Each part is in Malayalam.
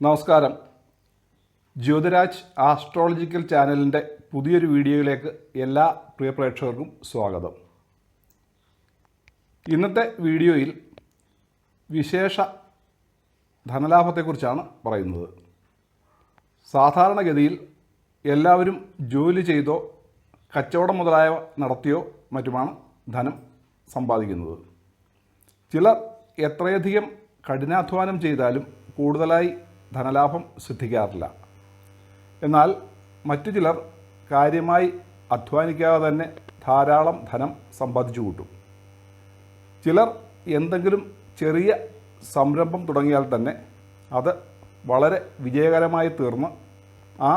നമസ്കാരം. ജ്യോതിരാജ് ആസ്ട്രോളജിക്കൽ ചാനലിൻ്റെ പുതിയൊരു വീഡിയോയിലേക്ക് എല്ലാ പ്രിയ പ്രേക്ഷകർക്കും സ്വാഗതം. ഇന്നത്തെ വീഡിയോയിൽ വിശേഷ ധനലാഭത്തെക്കുറിച്ചാണ് പറയുന്നത്. സാധാരണഗതിയിൽ എല്ലാവരും ജോലി ചെയ്തോ കച്ചവടം മുതലായവ നടത്തിയോ മറ്റുമാണ് ധനം സമ്പാദിക്കുന്നത്. ചിലർ എത്രയധികം കഠിനാധ്വാനം ചെയ്താലും കൂടുതലായി ധനലാഭം സിദ്ധിക്കാറില്ല. എന്നാൽ മറ്റു ചിലർ കാര്യമായി അധ്വാനിക്കാതെ തന്നെ ധാരാളം ധനം സമ്പാദിച്ചു കൂട്ടും. ചിലർ എന്തെങ്കിലും ചെറിയ സംരംഭം തുടങ്ങിയാൽ തന്നെ അത് വളരെ വിജയകരമായി തീർന്ന് ആ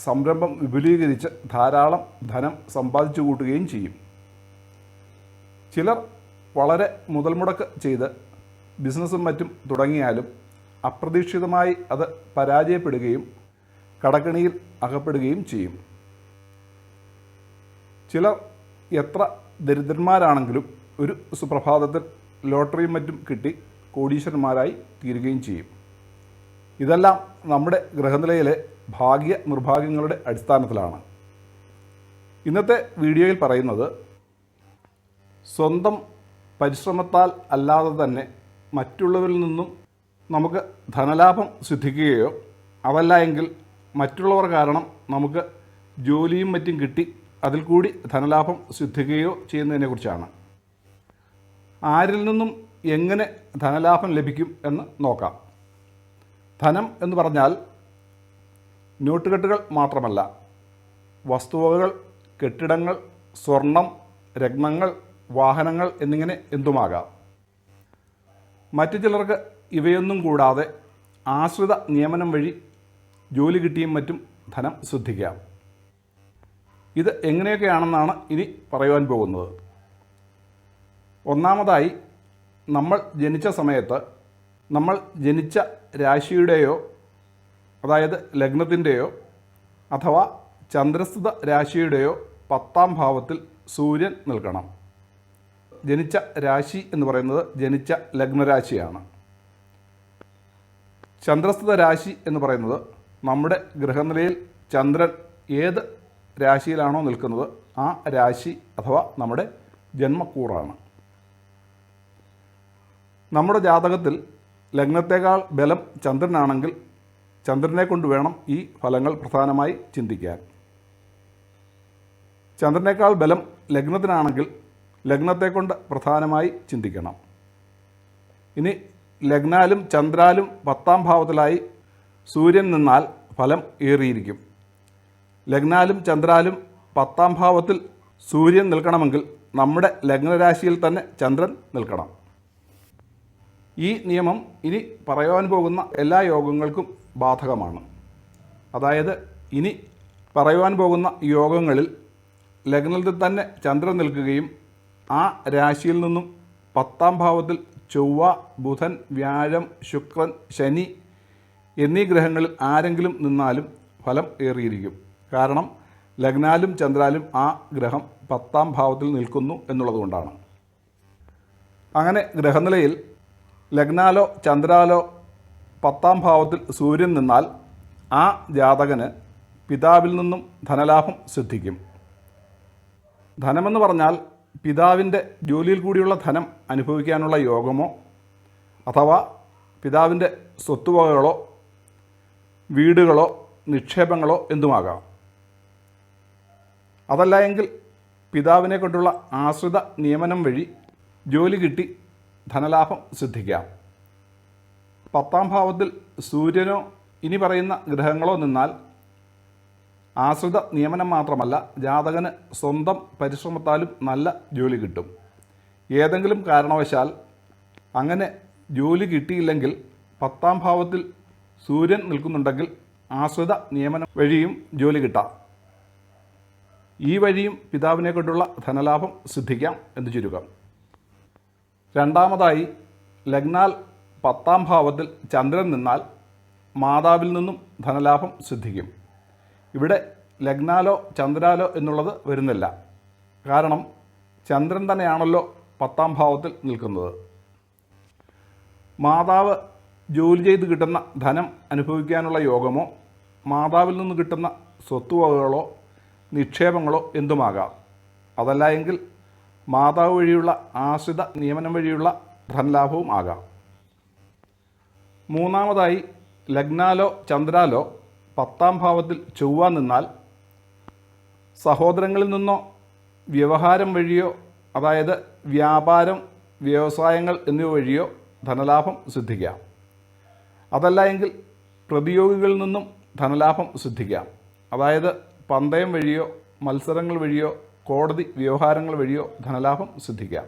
സംരംഭം വിപുലീകരിച്ച് ധാരാളം ധനം സമ്പാദിച്ചു കൂട്ടുകയും ചെയ്യും. ചിലർ വളരെ മുതൽ മുടക്ക് ചെയ്ത് ബിസിനസ്സും മറ്റും തുടങ്ങിയാലും അപ്രതീക്ഷിതമായി അത് പരാജയപ്പെടുകയും കടക്കെണിയിൽ അകപ്പെടുകയും ചെയ്യും. ചിലർ എത്ര ദരിദ്രന്മാരാണെങ്കിലും ഒരു സുപ്രഭാതത്തിൽ ലോട്ടറിയും മറ്റും കിട്ടി കോടീശ്വരന്മാരായി തീരുകയും ചെയ്യും. ഇതെല്ലാം നമ്മുടെ ഗ്രഹനിലയിലെ ഭാഗ്യ നിർഭാഗ്യങ്ങളുടെ അടിസ്ഥാനത്തിലാണ്. ഇന്നത്തെ വീഡിയോയിൽ പറയുന്നത് സ്വന്തം പരിശ്രമത്താൽ അല്ലാതെ തന്നെ മറ്റുള്ളവരിൽ നിന്നും നമുക്ക് ധനലാഭം സിദ്ധിക്കുകയോ അതല്ല എങ്കിൽ മറ്റുള്ളവർ കാരണം നമുക്ക് ജോലിയും മറ്റും കിട്ടി അതിൽ കൂടി ധനലാഭം സിദ്ധിക്കുകയോ ചെയ്യുന്നതിനെക്കുറിച്ചാണ്. ആരിൽ നിന്നും എങ്ങനെ ധനലാഭം ലഭിക്കും എന്ന് നോക്കാം. ധനം എന്ന് പറഞ്ഞാൽ നോട്ടുകെട്ടുകൾ മാത്രമല്ല, വസ്തുവകകൾ, കെട്ടിടങ്ങൾ, സ്വർണം, രത്നങ്ങൾ, വാഹനങ്ങൾ എന്നിങ്ങനെ എന്തുമാകാം. മറ്റു ചിലർക്ക് ഇവയൊന്നും കൂടാതെ ആശ്രിത നിയമനം വഴി ജോലി കിട്ടിയും മറ്റും ധനം സിദ്ധിക്കാം. ഇത് എങ്ങനെയൊക്കെയാണെന്നാണ് ഇനി പറയുവാൻ പോകുന്നത്. ഒന്നാമതായി, നമ്മൾ ജനിച്ച സമയത്ത് നമ്മൾ ജനിച്ച രാശിയുടെയോ അതായത് ലഗ്നത്തിൻ്റെയോ അഥവാ ചന്ദ്രസ്ഥിത രാശിയുടെയോ 10ാം ഭാവത്തിൽ സൂര്യൻ നിൽക്കണം. ജനിച്ച രാശി എന്ന് പറയുന്നത് ജനിച്ച ലഗ്നരാശിയാണ്. ചന്ദ്രസ്ഥിത രാശി എന്ന് പറയുന്നത് നമ്മുടെ ഗ്രഹനിലയിൽ ചന്ദ്രൻ ഏത് രാശിയിലാണോ നിൽക്കുന്നത് ആ രാശി അഥവാ നമ്മുടെ ജന്മക്കൂറാണ്. നമ്മുടെ ജാതകത്തിൽ ലഗ്നത്തേക്കാൾ ബലം ചന്ദ്രനാണെങ്കിൽ ചന്ദ്രനെ കൊണ്ട് വേണം ഈ ഫലങ്ങൾ പ്രധാനമായി ചിന്തിക്കാൻ. ചന്ദ്രനേക്കാൾ ബലം ലഗ്നത്തിനാണെങ്കിൽ ലഗ്നത്തെക്കൊണ്ട് പ്രധാനമായി ചിന്തിക്കണം. ഇനി ലഗ്നാലും ചന്ദ്രാലും 10ാം ഭാവത്തിലായി സൂര്യൻ നിന്നാൽ ഫലം ഏറിയിരിക്കും. ലഗ്നാലും ചന്ദ്രാലും 10ാം ഭാവത്തിൽ സൂര്യൻ നിൽക്കണമെങ്കിൽ നമ്മുടെ ലഗ്നരാശിയിൽ തന്നെ ചന്ദ്രൻ നിൽക്കണം. ഈ നിയമം ഇനി പറയുവാൻ പോകുന്ന എല്ലാ യോഗങ്ങൾക്കും ബാധകമാണ്. അതായത് ഇനി പറയുവാൻ പോകുന്ന യോഗങ്ങളിൽ ലഗ്നത്തിൽ തന്നെ ചന്ദ്രൻ നിൽക്കുകയും ആ രാശിയിൽ നിന്നും 10ാം ഭാവത്തിൽ ചൊവ്വ, ബുധൻ, വ്യാഴം, ശുക്രൻ, ശനി എന്നീ ഗ്രഹങ്ങളിൽ ആരെങ്കിലും നിന്നാലും ഫലം ഏറിയിരിക്കും. കാരണം ലഗ്നാലും ചന്ദ്രാലും ആ ഗ്രഹം 10ാം ഭാവത്തിൽ നിൽക്കുന്നു എന്നുള്ളതുകൊണ്ടാണ്. അങ്ങനെ ഗ്രഹനിലയിൽ ലഗ്നാലോ ചന്ദ്രാലോ 10ാം ഭാവത്തിൽ സൂര്യൻ നിന്നാൽ ആ ജാതകന് പിതാവിൽ നിന്നും ധനലാഭം സിദ്ധിക്കും. ധനമെന്ന് പറഞ്ഞാൽ പിതാവിൻ്റെ ജോലിയിൽ കൂടിയുള്ള ധനം അനുഭവിക്കാനുള്ള യോഗമോ അഥവാ പിതാവിൻ്റെ സ്വത്തുവകകളോ വീടുകളോ നിക്ഷേപങ്ങളോ എന്തുമാകാം. അതല്ല എങ്കിൽ പിതാവിനെ കൊണ്ടുള്ള ആശ്രിത നിയമനം വഴി ജോലി കിട്ടി ധനലാഭം സിദ്ധിക്കാം. 10ാം ഭാവത്തിൽ സൂര്യനോ ഇനി പറയുന്ന ഗ്രഹങ്ങളോ നിന്നാൽ ആശ്രിത നിയമനം മാത്രമല്ല, ജാതകന് സ്വന്തം പരിശ്രമത്താലും നല്ല ജോലി കിട്ടും. ഏതെങ്കിലും കാരണവശാൽ അങ്ങനെ ജോലി കിട്ടിയില്ലെങ്കിൽ 10ാം ഭാവത്തിൽ സൂര്യൻ നിൽക്കുന്നുണ്ടെങ്കിൽ ആശ്രിത നിയമനം വഴിയും ജോലി കിട്ടാം. ഈ വഴിയും പിതാവിനെ കൊണ്ടുള്ള ധനലാഭം സിദ്ധിക്കാം എന്ന് ചുരുക്കം. രണ്ടാമതായി, ലഗ്നാൽ 10ാം ഭാവത്തിൽ ചന്ദ്രൻ നിന്നാൽ മാതാവിൽ നിന്നും ധനലാഭം സിദ്ധിക്കും. ഇവിടെ ലഗ്നാലോ ചന്ദ്രാലോ എന്നുള്ളത് വരുന്നില്ല. കാരണം ചന്ദ്രൻ തന്നെയാണല്ലോ 10ാം ഭാവത്തിൽ നിൽക്കുന്നത്. മാതാവ് ജോലി ചെയ്ത് കിട്ടുന്ന ധനം അനുഭവിക്കാനുള്ള യോഗമോ മാതാവിൽ നിന്ന് കിട്ടുന്ന സ്വത്തുവകകളോ നിക്ഷേപങ്ങളോ എന്തുമാകാം. അതല്ല എങ്കിൽ മാതാവ് വഴിയുള്ള ആശ്രിത നിയമനം വഴിയുള്ള ധനലാഭവും ആകാം. മൂന്നാമതായി ലഗ്നാലോ ചന്ദ്രാലോ 10ാം ഭാവത്തിൽ ചൊവ്വ നിന്നാൽ സഹോദരങ്ങളിൽ നിന്നോ വ്യവഹാരം വഴിയോ, അതായത് വ്യാപാരം, വ്യവസായങ്ങൾ എന്നിവ വഴിയോ ധനലാഭം സിദ്ധിക്കാം. അതല്ല എങ്കിൽ പ്രതിയോഗികളിൽ നിന്നും ധനലാഭം സിദ്ധിക്കാം. അതായത് പന്തയം വഴിയോ മത്സരങ്ങൾ വഴിയോ കോടതി വ്യവഹാരങ്ങൾ വഴിയോ ധനലാഭം സിദ്ധിക്കാം.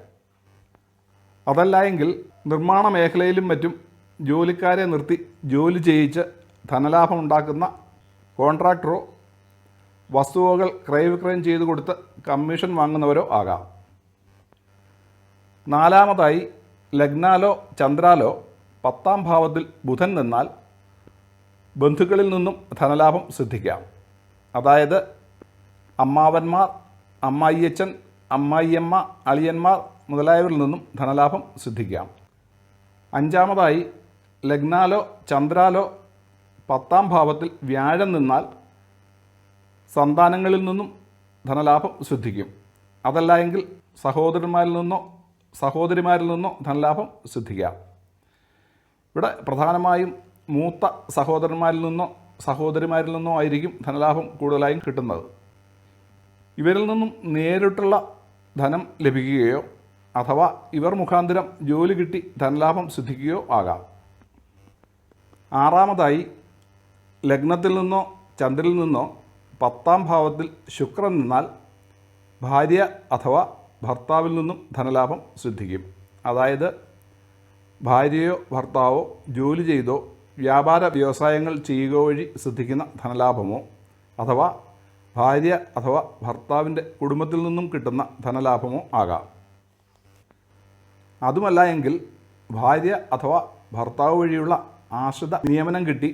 അതല്ല എങ്കിൽ നിർമ്മാണ മേഖലയിലും മറ്റും ജോലിക്കാരെ നിർത്തി ജോലി ചെയ്യിച്ച് ധനലാഭം ഉണ്ടാക്കുന്ന കോൺട്രാക്ടറോ വസ്തുവകൾ ക്രയവിക്രയം ചെയ്തു കൊടുത്ത് കമ്മീഷൻ വാങ്ങുന്നവരോ ആകാം. നാലാമതായി ലഗ്നാലോ ചന്ദ്രാലോ 10ാം ഭാവത്തിൽ ബുധൻ നിന്നാൽ ബന്ധുക്കളിൽ നിന്നും ധനലാഭം സിദ്ധിക്കാം. അതായത് അമ്മാവന്മാർ, അമ്മായിയച്ഛൻ, അമ്മായിയമ്മ, അളിയന്മാർ മുതലായവരിൽ നിന്നും ധനലാഭം സിദ്ധിക്കാം. അഞ്ചാമതായി ലഗ്നാലോ ചന്ദ്രാലോ 10ാം ഭാവത്തിൽ വ്യാഴം നിന്നാൽ സന്താനങ്ങളിൽ നിന്നും ധനലാഭം സിദ്ധിക്കും. അതല്ല എങ്കിൽ സഹോദരന്മാരിൽ നിന്നോ സഹോദരിമാരിൽ നിന്നോ ധനലാഭം സിദ്ധിക്കാം. ഇവിടെ പ്രധാനമായും മൂത്ത സഹോദരന്മാരിൽ നിന്നോ സഹോദരിമാരിൽ നിന്നോ ആയിരിക്കും ധനലാഭം കൂടുതലായും കിട്ടുന്നത്. ഇവരിൽ നിന്നും നേരിട്ടുള്ള ധനം ലഭിക്കുകയോ അഥവാ ഇവർ മുഖാന്തരം ജോലി കിട്ടി ധനലാഭം സിദ്ധിക്കുകയോ ആകാം. ആറാമതായി ലഗ്നത്തിൽ നിന്നോ ചന്ദ്രനിൽ നിന്നോ 10ാം ഭാവത്തിൽ ശുക്രൻ നിന്നാൽ ഭാര്യ അഥവാ ഭർത്താവിൽ നിന്നും ധനലാഭം സിദ്ധിക്കും. അതായത് ഭാര്യയോ ഭർത്താവോ ജോലി ചെയ്തോ വ്യാപാര വ്യവസായങ്ങൾ ചെയ്യുക വഴി സിദ്ധിക്കുന്ന ധനലാഭമോ അഥവാ ഭാര്യ അഥവാ ഭർത്താവിൻ്റെ കുടുംബത്തിൽ നിന്നും കിട്ടുന്ന ധനലാഭമോ ആകാം. അതുമല്ല എങ്കിൽ ഭാര്യ അഥവാ ഭർത്താവ് വഴിയുള്ള ആശ്രിത നിയമനം കിട്ടി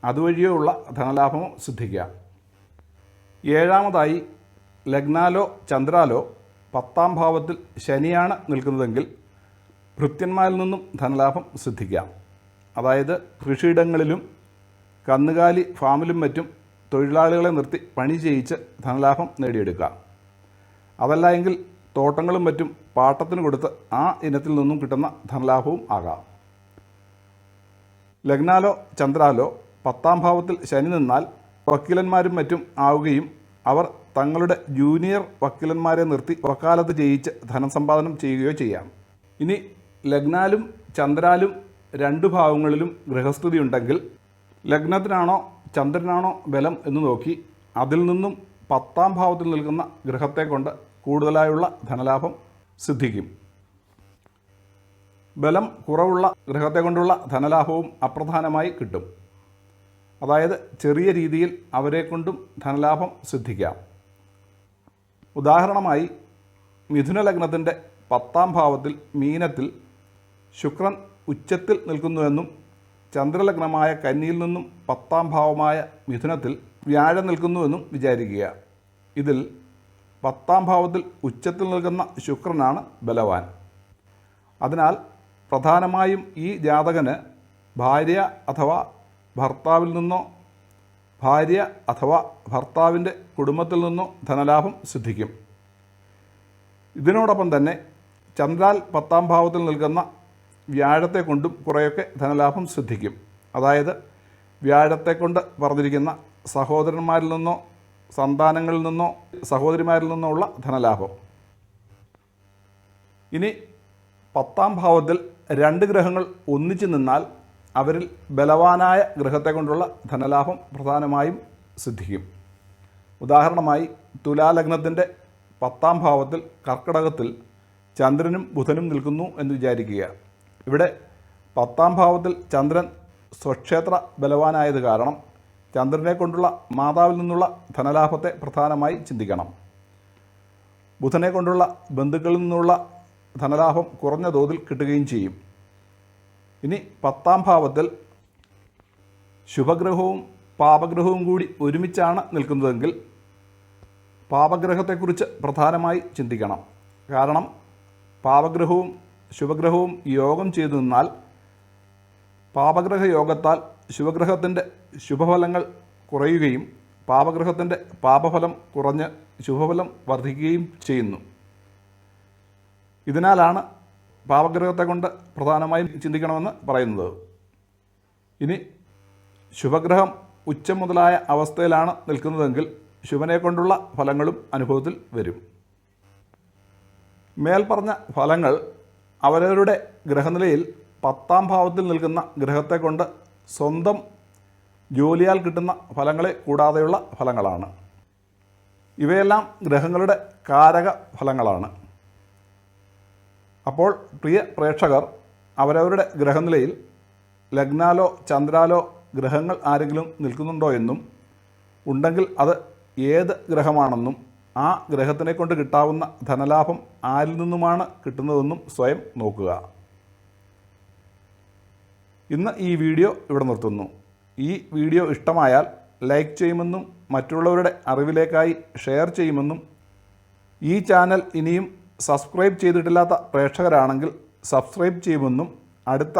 അതുവഴിയോ ഉള്ള ധനലാഭമോ സിദ്ധിക്കാം. ഏഴാമതായി ലഗ്നാലോ ചന്ദ്രാലോ 10ാം ഭാവത്തിൽ ശനിയാണ് നിൽക്കുന്നതെങ്കിൽ ഭൃത്യന്മാരിൽ നിന്നും ധനലാഭം സിദ്ധിക്കാം. അതായത് കൃഷിയിടങ്ങളിലും കന്നുകാലി ഫാമിലും മറ്റും തൊഴിലാളികളെ നിർത്തി പണി ചെയ്യിച്ച് ധനലാഭം നേടിയെടുക്കാം. അതല്ല എങ്കിൽ തോട്ടങ്ങളും മറ്റും പാട്ടത്തിന് കൊടുത്ത് ആ ഇനത്തിൽ നിന്നും കിട്ടുന്ന ധനലാഭവും ആകാം. ലഗ്നാലോ ചന്ദ്രാലോ 10ാം ഭാവത്തിൽ ശനി നിന്നാൽ വക്കീലന്മാരും മറ്റും ആവുകയും അവർ തങ്ങളുടെ ജൂനിയർ വക്കീലന്മാരെ നിർത്തി വക്കാലത്ത് ചെയ്യിച്ച് ധനസമ്പാദനം ചെയ്യുകയോ ചെയ്യാം. ഇനി ലഗ്നാലും ചന്ദ്രാലും 2 ഭാവങ്ങളിലും ഗൃഹസ്ഥിതി ഉണ്ടെങ്കിൽ ലഗ്നത്തിനാണോ ചന്ദ്രനാണോ ബലം എന്ന് നോക്കി അതിൽ നിന്നും 10ാം ഭാവത്തിൽ നിൽക്കുന്ന ഗ്രഹത്തെ കൊണ്ട് കൂടുതലായുള്ള ധനലാഭം സിദ്ധിക്കും. ബലം കുറവുള്ള ഗ്രഹത്തെ കൊണ്ടുള്ള ധനലാഭവും അപ്രധാനമായി കിട്ടും. അതായത് ചെറിയ രീതിയിൽ അവരെ കൊണ്ടും ധനലാഭം സിദ്ധിക്കാം. ഉദാഹരണമായി മിഥുന ലഗ്നത്തിൻ്റെ 10ാം ഭാവത്തിൽ മീനത്തിൽ ശുക്രൻ ഉച്ചത്തിൽ നിൽക്കുന്നുവെന്നും ചന്ദ്രലഗ്നമായ കന്നിയിൽ നിന്നും 10ാം ഭാവമായ മിഥുനത്തിൽ വ്യാഴം നിൽക്കുന്നുവെന്നും വിചാരിക്കുക. ഇതിൽ 10ാം ഭാവത്തിൽ ഉച്ചത്തിൽ നിൽക്കുന്ന ശുക്രനാണ് ബലവാൻ. അതിനാൽ പ്രധാനമായും ഈ ജാതകന് ഭാര്യ അഥവാ ഭർത്താവിൽ നിന്നോ ഭാര്യ അഥവാ ഭർത്താവിൻ്റെ കുടുംബത്തിൽ നിന്നോ ധനലാഭം സിദ്ധിക്കും. ഇതിനോടൊപ്പം തന്നെ ചന്ദ്രാൽ 10ാം ഭാവത്തിൽ നിൽക്കുന്ന വ്യാഴത്തെ കൊണ്ടും കുറേയൊക്കെ ധനലാഭം സിദ്ധിക്കും. അതായത് വ്യാഴത്തെ കൊണ്ട് പറഞ്ഞിരിക്കുന്ന സഹോദരന്മാരിൽ നിന്നോ സന്താനങ്ങളിൽ നിന്നോ സഹോദരിമാരിൽ നിന്നോ ഉള്ള ധനലാഭം. ഇനി 10ാം ഭാവത്തിൽ 2 ഗ്രഹങ്ങൾ ഒന്നിച്ചു നിന്നാൽ അവരിൽ ബലവാനായ ഗ്രഹത്തെ കൊണ്ടുള്ള ധനലാഭം പ്രധാനമായും സിദ്ധിക്കും. ഉദാഹരണമായി തുലാലഗ്നത്തിൻ്റെ 10ാം ഭാവത്തിൽ കർക്കിടകത്തിൽ ചന്ദ്രനും ബുധനും നിൽക്കുന്നു എന്ന് വിചാരിക്കുക. ഇവിടെ 10ാം ഭാവത്തിൽ ചന്ദ്രൻ സ്വക്ഷേത്ര ബലവാനായത് കാരണം ചന്ദ്രനെ കൊണ്ടുള്ള മാതാവിൽ നിന്നുള്ള ധനലാഭത്തെ പ്രധാനമായി ചിന്തിക്കണം. ബുധനെ കൊണ്ടുള്ള ബന്ധുക്കളിൽ നിന്നുള്ള ധനലാഭം കുറഞ്ഞ തോതിൽ കിട്ടുകയും ചെയ്യും. ഇനി 10ാം ഭാവത്തിൽ ശുഭഗ്രഹവും പാപഗ്രഹവും കൂടി ഒരുമിച്ചാണ് നിൽക്കുന്നതെങ്കിൽ പാപഗ്രഹത്തെക്കുറിച്ച് പ്രധാനമായി ചിന്തിക്കണം. കാരണം പാപഗ്രഹവും ശുഭഗ്രഹവും യോഗം ചെയ്തു നിന്നാൽ പാപഗ്രഹ യോഗത്താൽ ശുഭഗ്രഹത്തിൻ്റെ ശുഭഫലങ്ങൾ കുറയുകയും പാപഗ്രഹത്തിൻ്റെ പാപഫലം കുറഞ്ഞ് ശുഭഫലം വർദ്ധിക്കുകയും ചെയ്യുന്നു. ഇതിനാലാണ് പാപഗ്രഹത്തെ കൊണ്ട് പ്രധാനമായും ചിന്തിക്കണമെന്ന് പറയുന്നത്. ഇനി ശുഭഗ്രഹം ഉച്ചം മുതലായ അവസ്ഥയിലാണ് നിൽക്കുന്നതെങ്കിൽ ശുഭനെ കൊണ്ടുള്ള ഫലങ്ങളും അനുഭവത്തിൽ വരും. മേൽപ്പറഞ്ഞ ഫലങ്ങൾ അവരവരുടെ ഗ്രഹനിലയിൽ 10ാം ഭാവത്തിൽ നിൽക്കുന്ന ഗ്രഹത്തെ കൊണ്ട് സ്വന്തം ജോലിയാൽ കിട്ടുന്ന ഫലങ്ങളെ കൂടാതെയുള്ള ഫലങ്ങളാണ്. ഇവയെല്ലാം ഗ്രഹങ്ങളുടെ കാരക ഫലങ്ങളാണ്. അപ്പോൾ പ്രിയ പ്രേക്ഷകർ അവരവരുടെ ഗ്രഹനിലയിൽ ലഗ്നാലോ ചന്ദ്രാലോ ഗ്രഹങ്ങൾ ആരെങ്കിലും നിൽക്കുന്നുണ്ടോ എന്നും ഉണ്ടെങ്കിൽ അത് ഏത് ഗ്രഹമാണെന്നും ആ ഗ്രഹത്തിനെ കൊണ്ട് കിട്ടാവുന്ന ധനലാഭം ആരിൽ നിന്നുമാണ് കിട്ടുന്നതെന്നും സ്വയം നോക്കുക. ഇന്ന് ഈ വീഡിയോ ഇവിടെ നിർത്തുന്നു. ഈ വീഡിയോ ഇഷ്ടമായാൽ ലൈക്ക് ചെയ്യുമെന്നും മറ്റുള്ളവരുടെ അറിവിലേക്കായി ഷെയർ ചെയ്യുമെന്നും ഈ ചാനൽ ഇനിയും സബ്സ്ക്രൈബ് ചെയ്തിട്ടില്ലാത്ത പ്രേക്ഷകരാണെങ്കിൽ സബ്സ്ക്രൈബ് ചെയ്യുമെന്നും അടുത്ത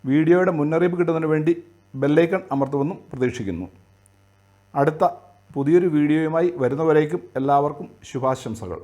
വീഡിയോയുടെ മുന്നറിയിപ്പ് കിട്ടുന്നതിന് വേണ്ടി ബെല്ലൈക്കൺ അമർത്തുമെന്നും പ്രതീക്ഷിക്കുന്നു. അടുത്ത പുതിയൊരു വീഡിയോയുമായി വരുന്നവരേക്കും എല്ലാവർക്കും ശുഭാശംസകൾ.